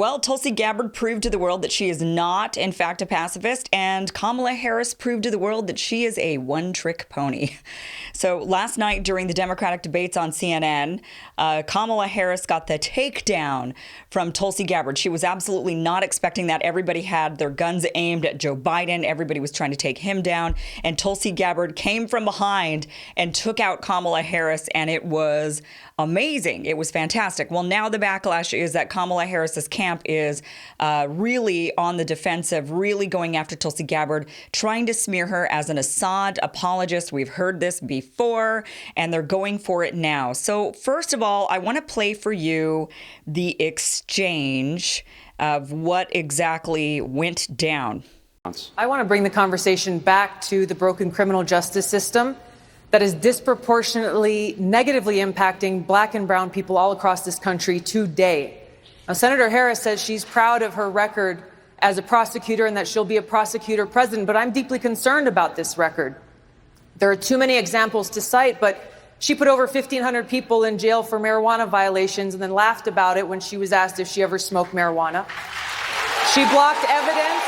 Well, Tulsi Gabbard proved to the world that she is not, in fact, a pacifist, and Kamala Harris proved to the world that she is a one-trick pony. So last night during the Democratic debates on CNN, Kamala Harris got the takedown from Tulsi Gabbard. She was absolutely not expecting that. Everybody had their guns aimed at Joe Biden. Everybody was trying to take him down. And Tulsi Gabbard came from behind and took out Kamala Harris, and it was amazing. It was fantastic. Well, now the backlash is that Kamala Harris's camp is really on the defensive, really going after Tulsi Gabbard, trying to smear her as an Assad apologist. We've heard this before, and they're going for it now. So first of all, I want to play for you the exchange of what exactly went down. I want to bring the conversation back to the broken criminal justice system that is disproportionately negatively impacting Black and brown people all across this country today. Now, Senator Harris says she's proud of her record as a prosecutor and that she'll be a prosecutor president, but I'm deeply concerned about this record. There are too many examples to cite, but she put over 1,500 people in jail for marijuana violations and then laughed about it when she was asked if she ever smoked marijuana. She blocked evidence.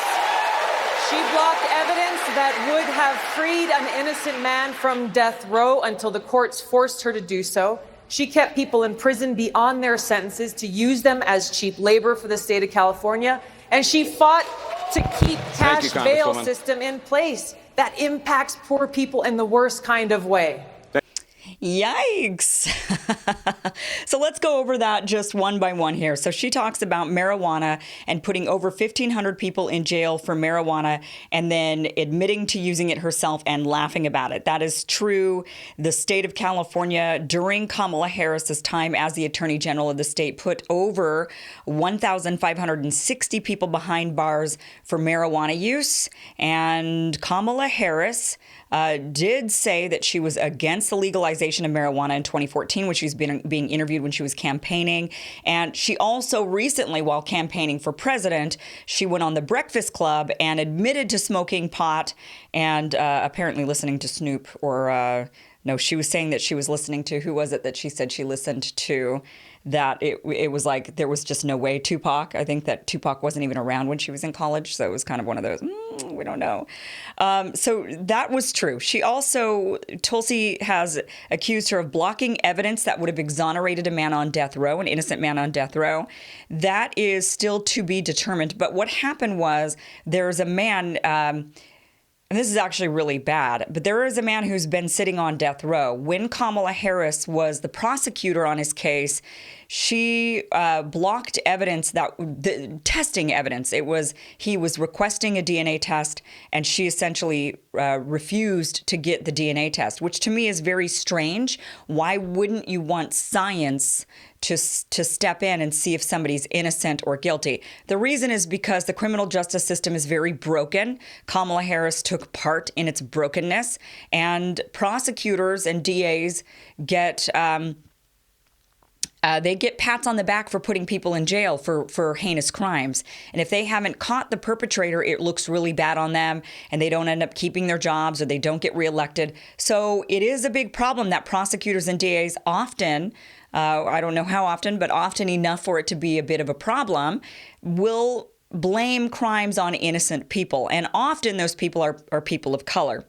She blocked evidence that would have freed an innocent man from death row until the courts forced her to do so. She kept people in prison beyond their sentences to use them as cheap labor for the state of California. And she fought to keep cash bail system in place that impacts poor people in the worst kind of way. Yikes. So let's go over that just one by one here. So she talks about marijuana and putting over 1,500 people in jail for marijuana and then admitting to using it herself and laughing about it. That is true. The state of California, during Kamala Harris's time as the Attorney General of the state, put over 1,560 people behind bars for marijuana use. And Kamala Harris did say that she was against the legalization of marijuana in 2014 when she was being interviewed when she was campaigning. And she also recently, while campaigning for president, she went on The Breakfast Club and admitted to smoking pot and apparently listening to Snoop or no, she was saying that she was listening to, who was it that she said she listened to? That it was like there was just no way. Tupac. I think that Tupac wasn't even around when she was in college, so it was kind of one of those, we don't know. So that was true. She also, Tulsi has accused her of blocking evidence that would have exonerated a man on death row, an innocent man on death row. That is still to be determined. But what happened was there's a man, and this is actually really bad, but there is a man who's been sitting on death row. When Kamala Harris was the prosecutor on his case, she blocked evidence testing evidence. He was requesting a DNA test, and she essentially refused to get the DNA test, which to me is very strange. Why wouldn't you want science to step in and see if somebody's innocent or guilty? The reason is because the criminal justice system is very broken. Kamala Harris took part in its brokenness, and prosecutors and DAs get they get pats on the back for putting people in jail for heinous crimes. And if they haven't caught the perpetrator, it looks really bad on them, and they don't end up keeping their jobs or they don't get reelected. So it is a big problem that prosecutors and DAs often, I don't know how often, but often enough for it to be a bit of a problem, will blame crimes on innocent people. And often those people are people of color.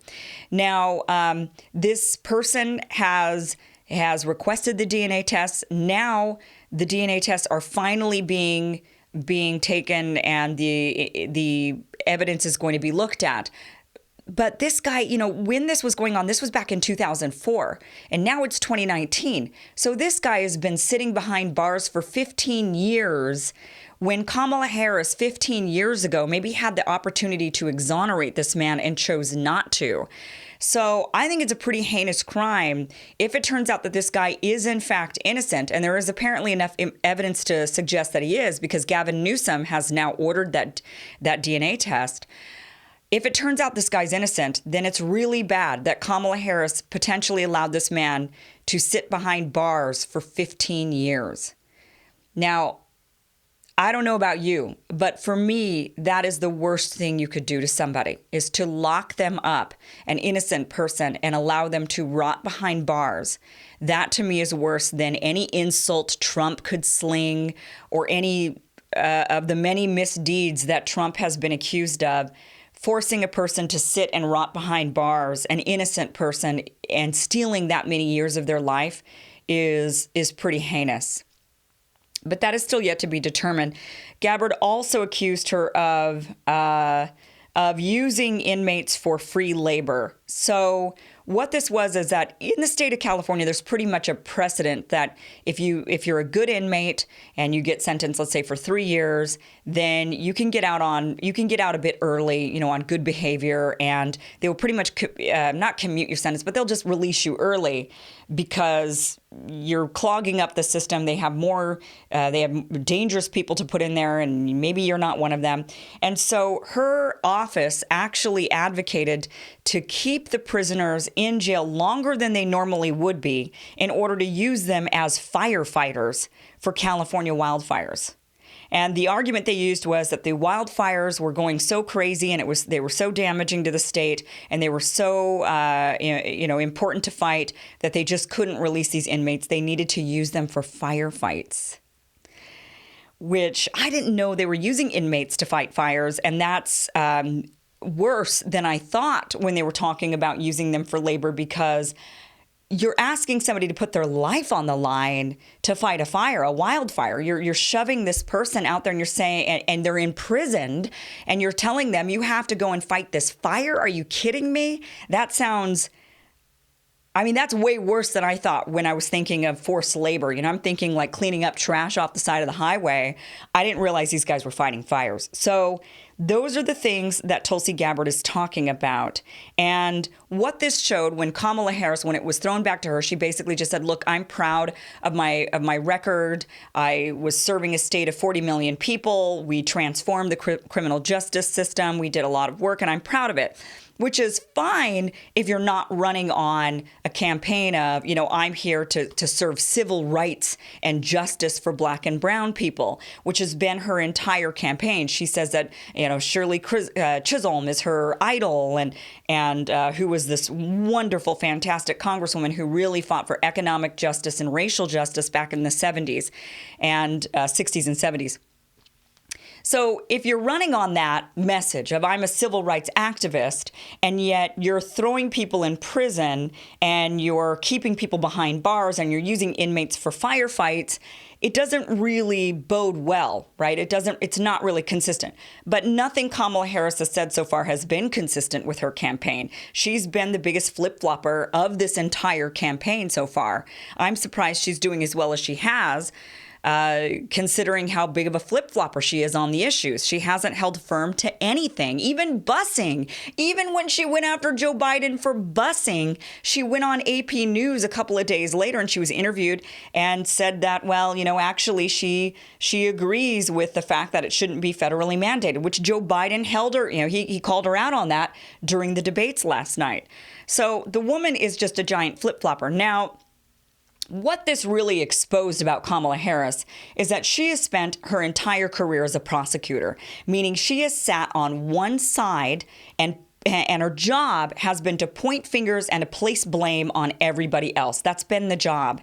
Now, this person has requested the DNA tests. Now the DNA tests are finally being taken, and the evidence is going to be looked at. But this guy, when this was going on, this was back in 2004, and now it's 2019. So this guy has been sitting behind bars for 15 years. When Kamala Harris 15 years ago maybe had the opportunity to exonerate this man and chose not to. So I think it's a pretty heinous crime if it turns out that this guy is in fact innocent, and there is apparently enough evidence to suggest that he is, because Gavin Newsom has now ordered that DNA test. If it turns out this guy's innocent, then it's really bad that Kamala Harris potentially allowed this man to sit behind bars for 15 years. Now, I don't know about you, but for me, that is the worst thing you could do to somebody, is to lock them up, an innocent person, and allow them to rot behind bars. That to me is worse than any insult Trump could sling or any the many misdeeds that Trump has been accused of, forcing a person to sit and rot behind bars, an innocent person, and stealing that many years of their life is pretty heinous. But that is still yet to be determined. Gabbard also accused her of using inmates for free labor. So what this was is that in the state of California, there's pretty much a precedent that if you're a good inmate and you get sentenced, let's say for 3 years, then you can get out a bit early, on good behavior, and they will pretty much not commute your sentence, but they'll just release you early because you're clogging up the system. They have they have dangerous people to put in there, and maybe you're not one of them. And so her office actually advocated to keep the prisoners in jail longer than they normally would be in order to use them as firefighters for California wildfires. And the argument they used was that the wildfires were going so crazy, and they were so damaging to the state, and they were so important to fight that they just couldn't release these inmates. They needed to use them for firefights, which I didn't know they were using inmates to fight fires, and that's worse than I thought when they were talking about using them for labor, because you're asking somebody to put their life on the line to fight a fire, a wildfire. You're shoving this person out there, and you're saying, and they're imprisoned, and you're telling them you have to go and fight this fire. Are you kidding me? That's way worse than I thought when I was thinking of forced labor. I'm thinking like cleaning up trash off the side of the highway. I didn't realize these guys were fighting fires. So those are the things that Tulsi Gabbard is talking about. And what this showed when Kamala Harris, when it was thrown back to her, she basically just said, look, I'm proud of my record. I was serving a state of 40 million people. We transformed the criminal justice system. We did a lot of work, and I'm proud of it. Which is fine if you're not running on a campaign of, I'm here to serve civil rights and justice for Black and brown people, which has been her entire campaign. She says that, Shirley Chisholm is her idol, and who was this wonderful, fantastic congresswoman who really fought for economic justice and racial justice back in the 70s and 60s and 70s. So if you're running on that message of I'm a civil rights activist, and yet you're throwing people in prison and you're keeping people behind bars and you're using inmates for firefights, it doesn't really bode well, right? It's not really consistent. But nothing Kamala Harris has said so far has been consistent with her campaign. She's been the biggest flip-flopper of this entire campaign so far. I'm surprised she's doing as well as she has. Considering how big of a flip-flopper she is on the issues. She hasn't held firm to anything, even busing. Even when she went after Joe Biden for busing, she went on AP News a couple of days later, and she was interviewed and said that, actually she agrees with the fact that it shouldn't be federally mandated, which Joe Biden held her, he called her out on that during the debates last night. So the woman is just a giant flip-flopper. Now, what this really exposed about Kamala Harris is that she has spent her entire career as a prosecutor, meaning she has sat on one side, and her job has been to point fingers and to place blame on everybody else. That's been the job.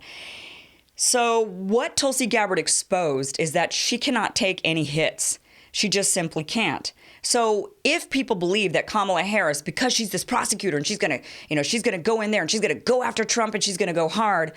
So what Tulsi Gabbard exposed is that she cannot take any hits. She just simply can't. So if people believe that Kamala Harris, because she's this prosecutor and she's going to go in there and she's going to go after Trump and she's going to go hard,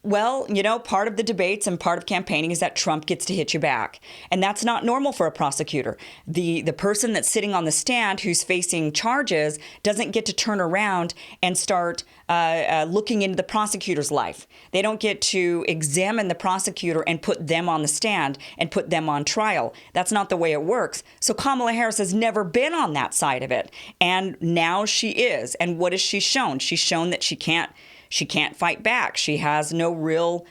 well, part of the debates and part of campaigning is that Trump gets to hit you back. And that's not normal for a prosecutor. The person that's sitting on the stand who's facing charges doesn't get to turn around and start looking into the prosecutor's life. They don't get to examine the prosecutor and put them on the stand and put them on trial. That's not the way it works. So Kamala Harris has never been on that side of it. And now she is. And what has she shown? She's shown that she can't fight back. She has no real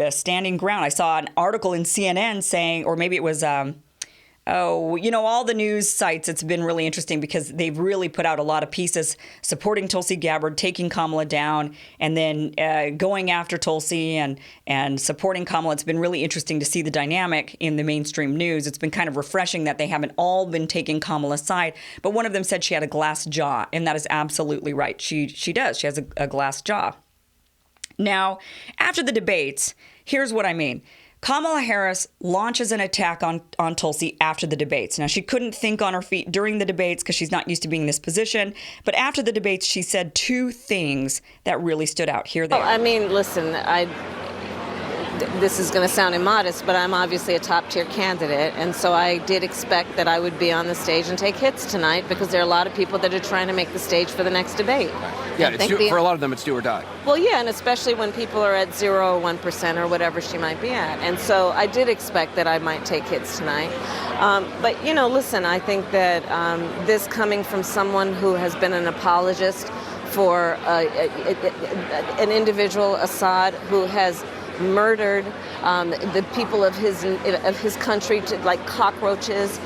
standing ground. I saw an article in CNN saying, or maybe it was, all the news sites, it's been really interesting because they've really put out a lot of pieces supporting Tulsi Gabbard, taking Kamala down, and then going after Tulsi and supporting Kamala. It's been really interesting to see the dynamic in the mainstream news. It's been kind of refreshing that they haven't all been taking Kamala's side. But one of them said she had a glass jaw, and that is absolutely right. She does. She has a glass jaw. Now, after the debates, here's what I mean. Kamala Harris launches an attack on Tulsi after the debates. Now, she couldn't think on her feet during the debates because she's not used to being in this position. But after the debates, she said two things that really stood out. Here they are. I mean, listen, this is going to sound immodest, but I'm obviously a top-tier candidate, and so I did expect that I would be on the stage and take hits tonight because there are a lot of people that are trying to make the stage for the next debate. Yeah, for a lot of them, it's do or die. Well, yeah, and especially when people are at 0 or 1% or whatever she might be at. And so I did expect that I might take hits tonight. But, you know, listen, I think that this coming from someone who has been an apologist for an individual, Assad, who has murdered the people of his country like cockroaches.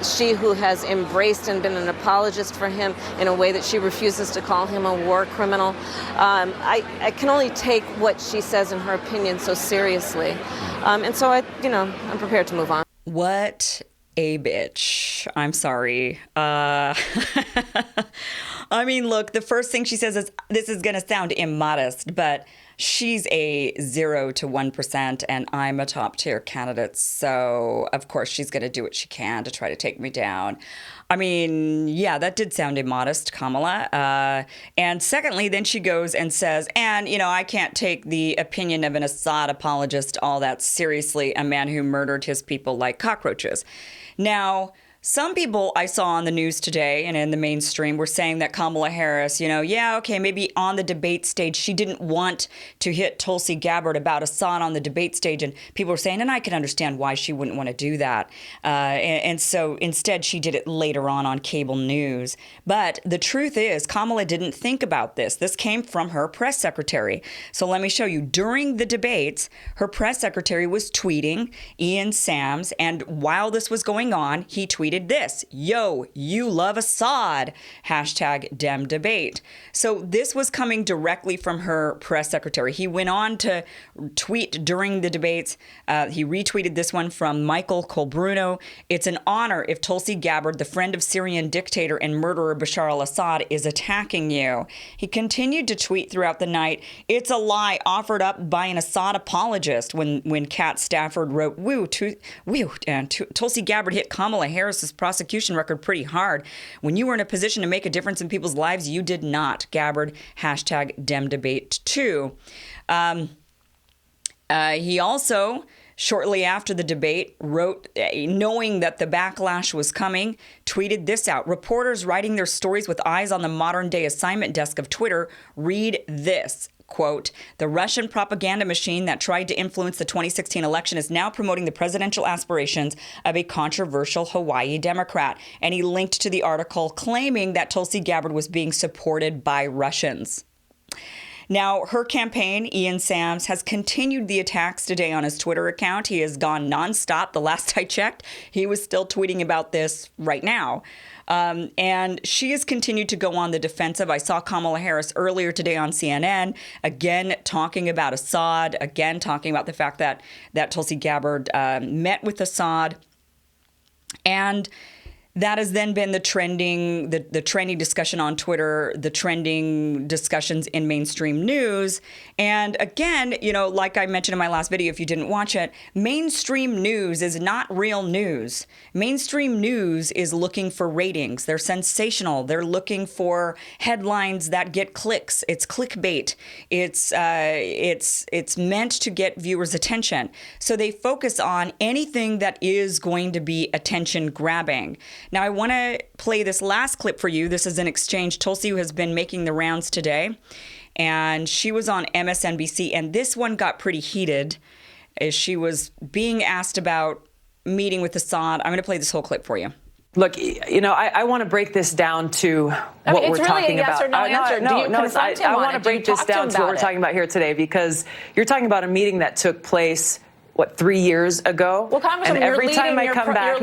She who has embraced and been an apologist for him in a way that she refuses to call him a war criminal. I can only take what she says in her opinion so seriously. And so I'm prepared to move on. What a bitch. I'm sorry. I mean, look, the first thing she says is, this is going to sound immodest, but she's a 0 to 1%, and I'm a top tier candidate. So, of course, she's going to do what she can to try to take me down. I mean, yeah, that did sound immodest, Kamala. And secondly, then she goes and says, and, you know, I can't take the opinion of an Assad apologist all that seriously, a man who murdered his people like cockroaches. Now, some people I saw on the news today and in the mainstream were saying that Kamala Harris, you know, yeah, okay, maybe on the debate stage, she didn't want to hit Tulsi Gabbard about Assad on the debate stage. And people were saying, and I can understand why she wouldn't want to do that. And so instead, she did it later on cable news. But the truth is, Kamala didn't think about this. This came from her press secretary. So let me show you. During the debates, her press secretary was tweeting Ian Sams. And while this was going on, he tweeted this: "Yo, you love Assad, #DemDebate." So this was coming directly from her press secretary. He went on to tweet during the debates. He retweeted this one from Michael Colbruno. "It's an honor if Tulsi Gabbard, the friend of Syrian dictator and murderer Bashar al-Assad, is attacking you." He continued to tweet throughout the night, "It's a lie offered up by an Assad apologist." When Kat Stafford wrote, Tulsi Gabbard hit Kamala Harris's prosecution record pretty hard. When you were in a position to make a difference in people's lives, you did not. Gabbard, #DemDebate too. He also, shortly after the debate, wrote, knowing that the backlash was coming, tweeted this out: "Reporters writing their stories with eyes on the modern-day assignment desk of Twitter, read this." Quote, "The Russian propaganda machine that tried to influence the 2016 election is now promoting the presidential aspirations of a controversial Hawaii Democrat." And he linked to the article claiming that Tulsi Gabbard was being supported by Russians. Now, her campaign, Ian Sams, has continued the attacks today on his Twitter account. He has gone nonstop. The last I checked, he was still tweeting about this right now. And she has continued to go on the defensive. I saw Kamala Harris earlier today on CNN, again talking about Assad, again talking about the fact that Tulsi Gabbard met with Assad. And that has then been the trending discussion on Twitter, the trending discussions in mainstream news. And again, you know, like I mentioned in my last video, if you didn't watch it, mainstream news is not real news. Mainstream news is looking for ratings. They're sensational. They're looking for headlines that get clicks. It's clickbait. It's meant to get viewers' attention. So they focus on anything that is going to be attention grabbing. Now, I want to play this last clip for you. This is an exchange. Tulsi has been making the rounds today, and she was on MSNBC, and this one got pretty heated as she was being asked about meeting with Assad. I'm going to play this whole clip for you. Look, you know, I want to break this down to what we're talking about. I want to break this down to what we're talking about here today, because you're talking about a meeting that took place, what, 3 years ago? Well, Congresswoman, and every time I come back,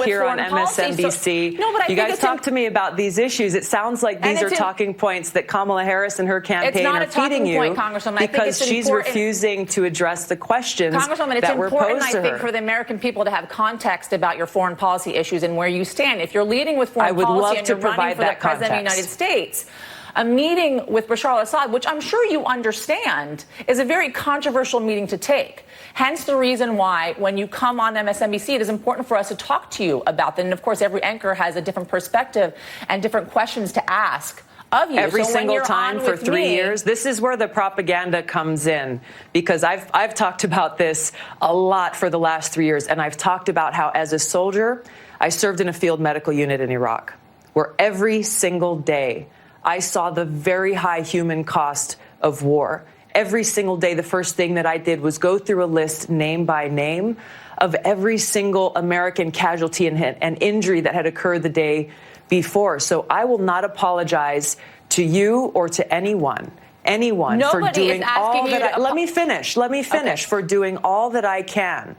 here on MSNBC, you guys talk to me about these issues. It sounds like these are talking points that Kamala Harris and her campaign are feeding you because she's refusing to address the questions that were posed to her. Congresswoman, it's important, I think, for the American people to have context about your foreign policy issues and where you stand. If you're leading with foreign policy and you're running for the president of the United States, a meeting with Bashar al-Assad, which I'm sure you understand is a very controversial meeting to take. Hence the reason why when you come on MSNBC, it is important for us to talk to you about that. And of course, every anchor has a different perspective and different questions to ask of you. Every so single time for 3 years. This is where the propaganda comes in, because I've talked about this a lot for the last 3 years, and I've talked about how as a soldier, I served in a field medical unit in Iraq, where every single day I saw the very high human cost of war. Every single day, the first thing that I did was go through a list name by name of every single American casualty and injury that had occurred the day before. So I will not apologize to you or to anyone Nobody for doing is asking all you that. to Let me finish. Okay. For doing all that I can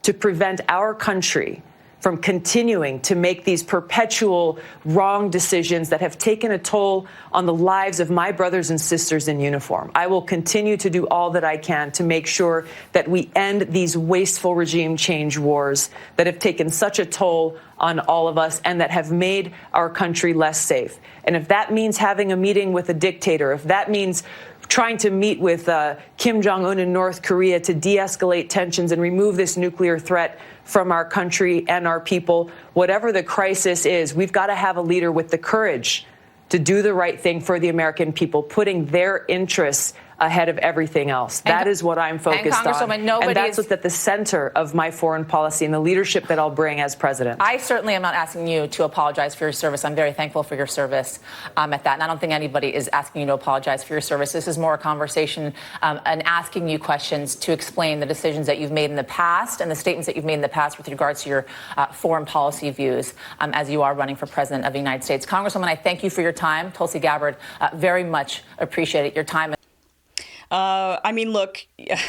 to prevent our country from continuing to make these perpetual wrong decisions that have taken a toll on the lives of my brothers and sisters in uniform. I will continue to do all that I can to make sure that we end these wasteful regime change wars that have taken such a toll on all of us and that have made our country less safe. And if that means having a meeting with a dictator, if that means trying to meet with Kim Jong-un in North Korea to de-escalate tensions and remove this nuclear threat from our country and our people, whatever the crisis is, we've got to have a leader with the courage to do the right thing for the American people, putting their interests ahead of everything else. That is what I'm focused on. And that's what's at the center of my foreign policy and the leadership that I'll bring as president. I certainly am not asking you to apologize for your service. I'm very thankful for your service at that. And I don't think anybody is asking you to apologize for your service. This is more a conversation and asking you questions to explain the decisions that you've made in the past and the statements that you've made in the past with regards to your foreign policy views as you are running for president of the United States. Congresswoman, I thank you for your time. Tulsi Gabbard, very much appreciate your time. I mean, look,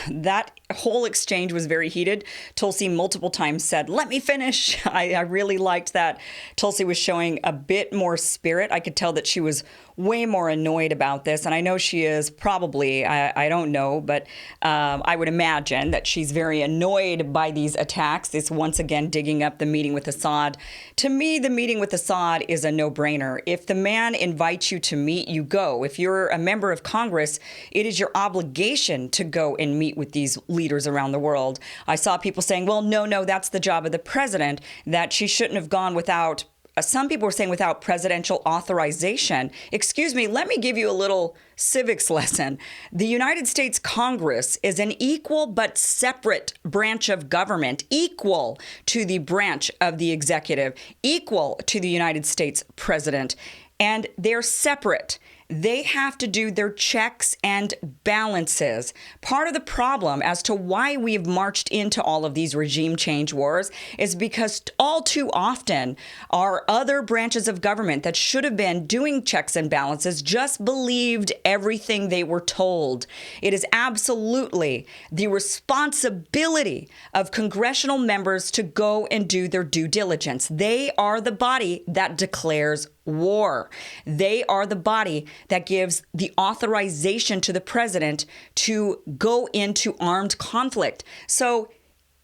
that whole exchange was very heated. Tulsi multiple times said, "Let me finish." I really liked that. Tulsi was showing a bit more spirit. I could tell that she was way more annoyed about this. And I know she is probably, I don't know, but I would imagine that she's very annoyed by these attacks. This once again digging up the meeting with Assad. To me, the meeting with Assad is a no-brainer. If the man invites you to meet, you go. If you're a member of Congress, it is your obligation to go and meet with these leaders around the world. I saw people saying, well, no, that's the job of the president, that she shouldn't have gone without. Some people were saying without presidential authorization. Excuse me, let me give you a little civics lesson. The United States Congress is an equal but separate branch of government, equal to the branch of the executive, equal to the United States president, and they're separate. They have to do their checks and balances. Part of the problem as to why we've marched into all of these regime change wars is because all too often our other branches of government that should have been doing checks and balances just believed everything they were told. It is absolutely the responsibility of congressional members to go and do their due diligence. They are the body that declares war. They are the body that gives the authorization to the president to go into armed conflict. So,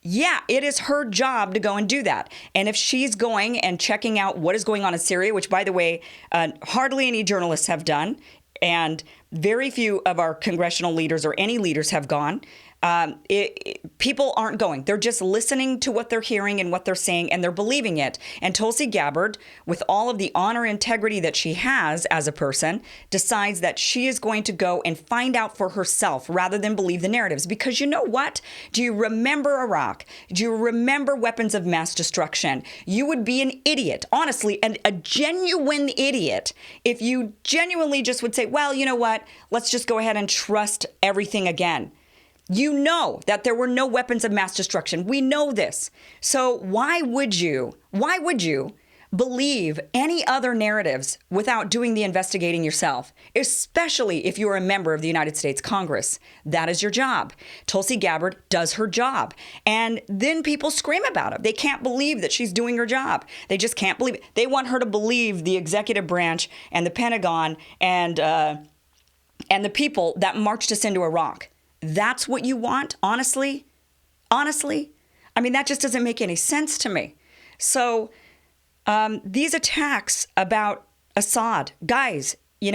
yeah, it is her job to go and do that. And if she's going and checking out what is going on in Syria, which, by the way, hardly any journalists have done, and very few of our congressional leaders or any leaders have gone, people aren't going. They're just listening to what they're hearing and what they're saying, and they're believing it. And Tulsi Gabbard, with all of the honor and integrity that she has as a person, decides that she is going to go and find out for herself rather than believe the narratives. Because you know what? Do you remember Iraq? Do you remember weapons of mass destruction? You would be an idiot, honestly, a genuine idiot, if you genuinely just would say, well, you know what? Let's just go ahead and trust everything again. You know that there were no weapons of mass destruction. We know this. So why would you believe any other narratives without doing the investigating yourself, especially if you're a member of the United States Congress? That is your job. Tulsi Gabbard does her job. And then people scream about it. They can't believe that she's doing her job. They just can't believe it. They want her to believe the executive branch and the Pentagon and the people that marched us into Iraq. That's what you want, honestly? Honestly? I mean, that just doesn't make any sense to me. So these attacks about Assad, guys, you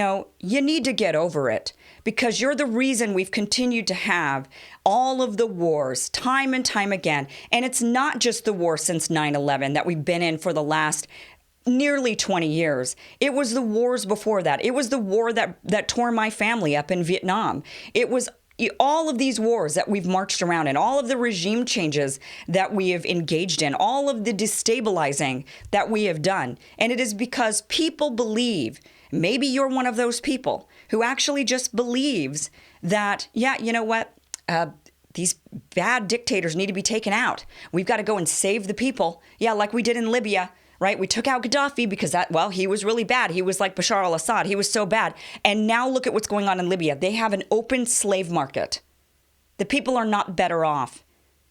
need to get over it, because you're the reason we've continued to have all of the wars time and time again. And it's not just the war since 9/11 that we've been in for the last nearly 20 years. It was the wars before that. It was the war that tore my family up in Vietnam. It was all of these wars that we've marched around in, all of the regime changes that we have engaged in, all of the destabilizing that we have done. And it is because people believe, maybe you're one of those people who actually just believes that, yeah, you know what? These bad dictators need to be taken out. We've got to go and save the people. Yeah, like we did in Libya. Right? We took out Gaddafi because he was really bad. He was like Bashar al-Assad. He was so bad. And now look at what's going on in Libya. They have an open slave market. The people are not better off.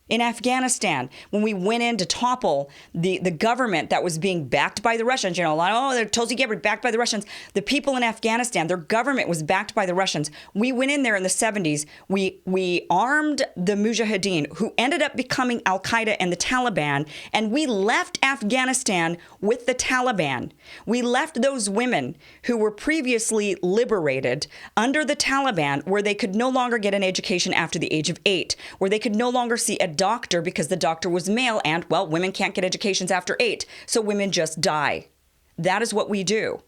In Afghanistan, when we went in to topple the government that was being backed by the Russians, they're Tulsi Gabbard backed by the Russians. The people in Afghanistan, their government was backed by the Russians. We went in there in the 70s. We armed the Mujahideen, who ended up becoming Al-Qaeda and the Taliban, and we left Afghanistan with the Taliban. We left those women who were previously liberated under the Taliban, where they could no longer get an education after the age of 8, where they could no longer see a doctor because the doctor was male, and, women can't get educations after 8, so women just die. That is what we do.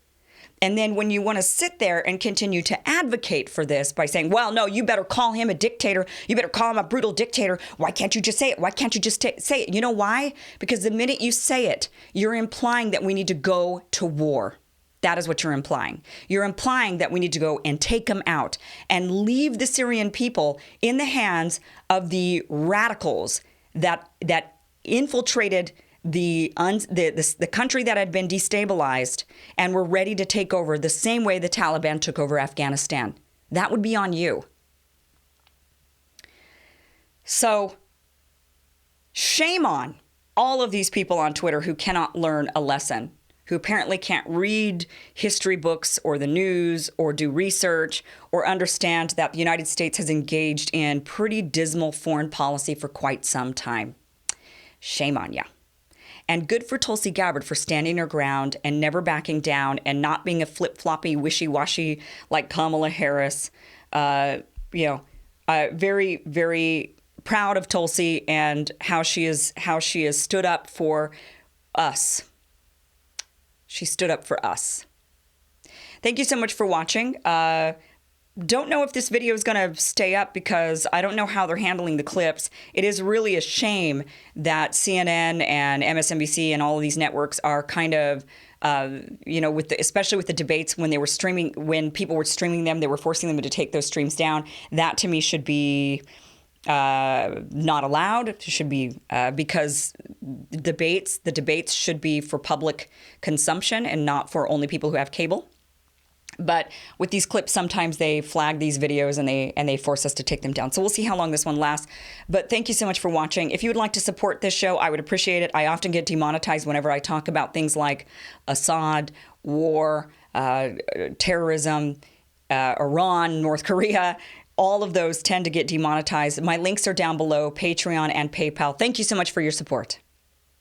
And then when you want to sit there and continue to advocate for this by saying, well, no, you better call him a dictator. You better call him a brutal dictator. Why can't you just say it? Why can't you just say it? You know why? Because the minute you say it, you're implying that we need to go to war. That is what you're implying. You're implying that we need to go and take them out and leave the Syrian people in the hands of the radicals that infiltrated the country that had been destabilized and were ready to take over the same way the Taliban took over Afghanistan. That would be on you. So shame on all of these people on Twitter who cannot learn a lesson, who apparently can't read history books or the news or do research or understand that the United States has engaged in pretty dismal foreign policy for quite some time. Shame on ya. And good for Tulsi Gabbard for standing her ground and never backing down and not being a flip-floppy, wishy-washy like Kamala Harris. Very, very proud of Tulsi and how she has stood up for us. She stood up for us. Thank you so much for watching. Don't know if this video is going to stay up because I don't know how they're handling the clips. It is really a shame that CNN and MSNBC and all of these networks are kind of, especially with the debates when they were streaming, when people were streaming them, they were forcing them to take those streams down. That to me should be not allowed. It should be because the debates should be for public consumption and not for only people who have cable. But with these clips, sometimes they flag these videos and they force us to take them down. So we'll see how long this one lasts. But thank you so much for watching. If you would like to support this show, I would appreciate it. I often get demonetized whenever I talk about things like Assad, war, terrorism, Iran, North Korea. All of those tend to get demonetized. My links are down below, Patreon and PayPal. Thank you so much for your support.